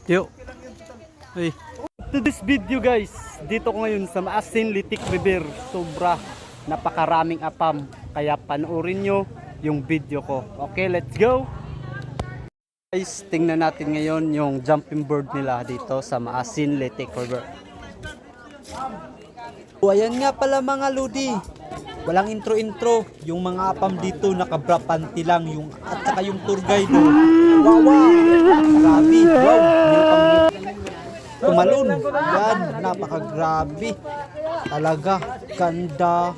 Yo. Hey. To this video guys, dito ko ngayon sa Maasin Litik River. Sobra napakaraming apam. Kaya panoorin nyo yung video ko. Okay, let's go! Guys, tingnan natin ngayon yung jumping bird nila dito sa Maasin Litik River. O ayan nga pala mga lodi. Walang intro-intro. Yung mga apam dito nakabrapanti lang. At saka yung tour guide. Wow, wow! Grabe! Wow! Tumalon. Yan, napakagrabe. Talaga, ganda.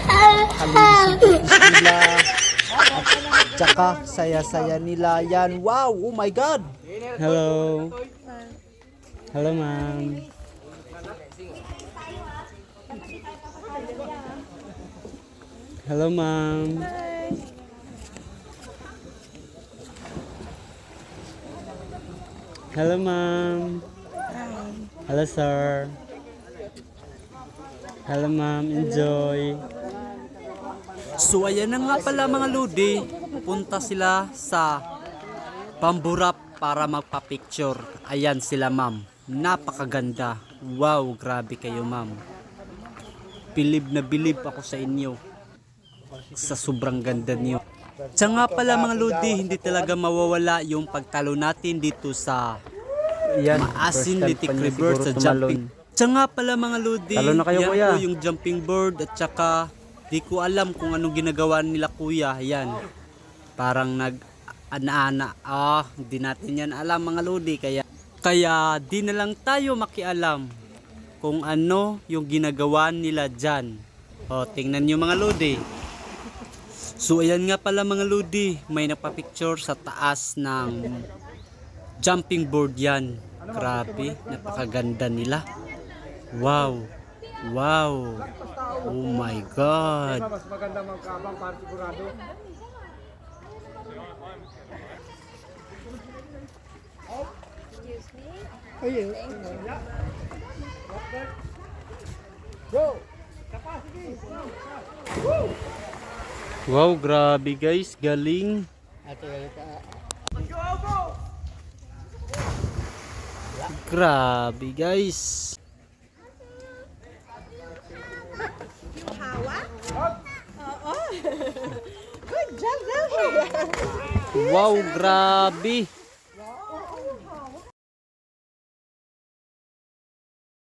Kalinis nila. At saka, saya-saya nila. Yan, wow, oh my God. Hello. Hello, ma'am. Hello, ma'am. Hello, ma'am. Hello, sir. Hello, ma'am. Enjoy. So, ayan na nga pala mga lodi. Punta sila sa Bamboo Rap para magpa-picture. Ayan sila, ma'am. Napakaganda. Wow, grabe kayo, ma'am. Bilib na bilib ako sa inyo. Sa sobrang ganda niyo. Siya nga pala mga lodi, hindi talaga mawawala yung pagtalo natin dito sa Maasin Litik River sa jumping. Siya nga pala mga lodi, yan po yung jumping board at saka di ko alam kung anong ginagawa nila kuya. Yan, parang nag-ana-ana. Hindi natin yan alam mga lodi. Kaya di na lang tayo makialam kung ano yung ginagawa nila dyan. Tingnan nyo mga lodi. So ayan nga pala mga lodi, may napapicture sa taas ng jumping board yan. Grabe, napakaganda nila. Wow. Wow. Oh my God. Mas maganda magkabang para sigurado. Excuse me. Ayun. Go. Capacity. Woo. Wow, grabe guys, galing. Grabe guys. Wow, grabe.